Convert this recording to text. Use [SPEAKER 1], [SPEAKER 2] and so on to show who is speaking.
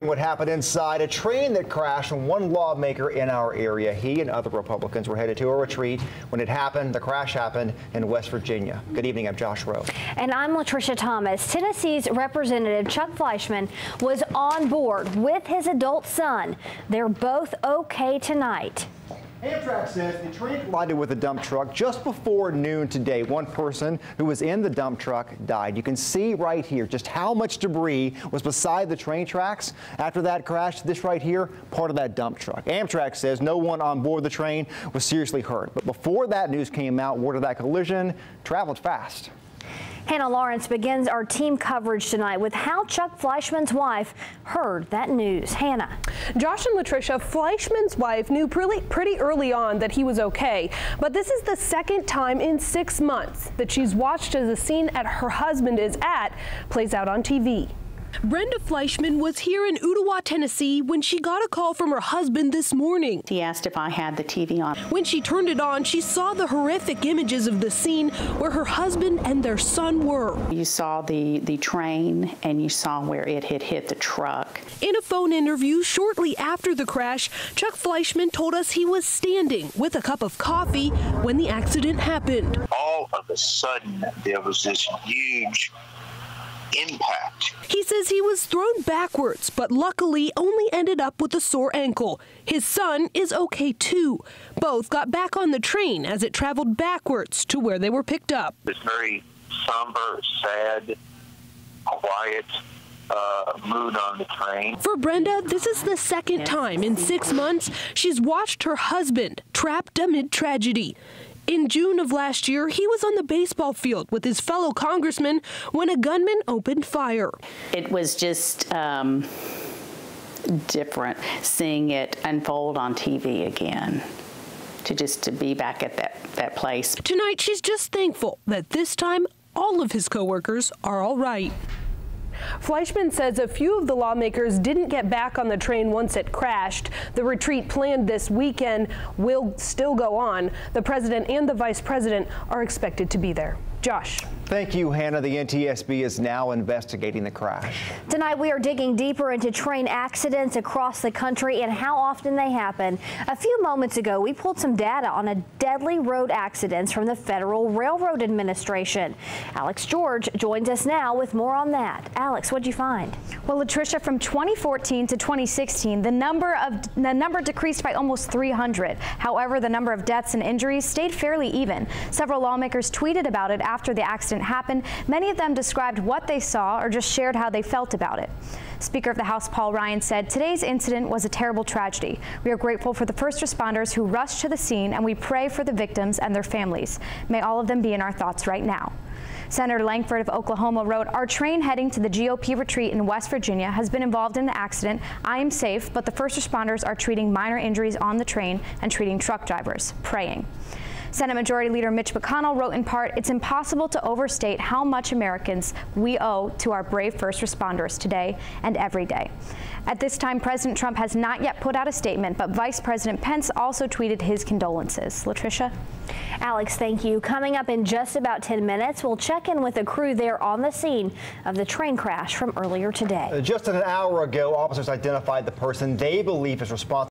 [SPEAKER 1] What happened inside a train that crashed from one lawmaker in our area. He and other Republicans were headed to a retreat when it happened. The crash happened in West Virginia. Good evening, I'm Josh Rowe.
[SPEAKER 2] And I'm Latricia Thomas. Tennessee's Representative Chuck Fleischman was on board with his adult son. They're both okay tonight.
[SPEAKER 1] Amtrak says the train collided with a dump truck just before noon today. One person who was in the dump truck died. You can see right here just how much debris was beside the train tracks after that crash. This right here, part of that dump truck. Amtrak says no one on board the train was seriously hurt. But before that news came out, word of that collision traveled fast.
[SPEAKER 2] Hannah Lawrence begins our team coverage tonight with how Chuck Fleischman's wife heard that news. Hannah.
[SPEAKER 3] Josh and Latricia, Fleischman's wife knew pretty early on that he was okay, but this is the second time in 6 months that she's watched as the scene at her husband is at plays out on TV.
[SPEAKER 4] Brenda Fleischman was here in Ottawa, Tennessee when she got a call from her husband this morning.
[SPEAKER 5] He asked if I had the TV on.
[SPEAKER 4] When she turned it on, she saw the horrific images of the scene where her husband and their son were.
[SPEAKER 5] You saw the train and you saw where it had hit the truck.
[SPEAKER 4] In a phone interview shortly after the crash, Chuck Fleischman told us he was standing with a cup of coffee when the accident happened.
[SPEAKER 6] All of a sudden, there was this huge impact.
[SPEAKER 4] He says he was thrown backwards, but luckily only ended up with a sore ankle. His son is okay too. Both got back on the train as it traveled backwards to where they were picked up.
[SPEAKER 6] It's very somber, sad, quiet mood on the train.
[SPEAKER 4] For Brenda, this is the second time in 6 months she's watched her husband trapped amid tragedy. In June of last year, he was on the baseball field with his fellow congressman when a gunman opened fire.
[SPEAKER 5] It was just different seeing it unfold on TV again, to be back at that place.
[SPEAKER 4] Tonight, she's just thankful that this time all of his coworkers are all right.
[SPEAKER 3] Fleischman says a few of the lawmakers didn't get back on the train once it crashed. The retreat planned this weekend will still go on. The president and the vice president are expected to be there. Josh.
[SPEAKER 1] Thank you, Hannah. The NTSB is now investigating the crash.
[SPEAKER 2] Tonight, we are digging deeper into train accidents across the country and how often they happen. A few moments ago, we pulled some data on a deadly road accidents from the Federal Railroad Administration. Alex George joins us now with more on that. Alex, what'd you find?
[SPEAKER 7] Well, Latricia, from 2014 to 2016, the number decreased by almost 300. However, the number of deaths and injuries stayed fairly even. Several lawmakers tweeted about it after the accident happened. Many of them described what they saw or just shared how they felt about it. Speaker of the House Paul Ryan said, "Today's incident was a terrible tragedy. We are grateful for the first responders who rushed to the scene, and we pray for the victims and their families. May all of them be in our thoughts right now." Senator Langford of Oklahoma wrote, "Our train heading to the GOP retreat in West Virginia has been involved in the accident. I am safe, but the first responders are treating minor injuries on the train and treating truck drivers, praying." Senate Majority Leader Mitch McConnell wrote in part, "It's impossible to overstate how much Americans we owe to our brave first responders today and every day." At this time, President Trump has not yet put out a statement, but Vice President Pence also tweeted his condolences. Latricia?
[SPEAKER 2] Alex, thank you. Coming up in just about 10 minutes, we'll check in with a crew there on the scene of the train crash from earlier today.
[SPEAKER 1] Just an hour ago, officers identified the person they believe is responsible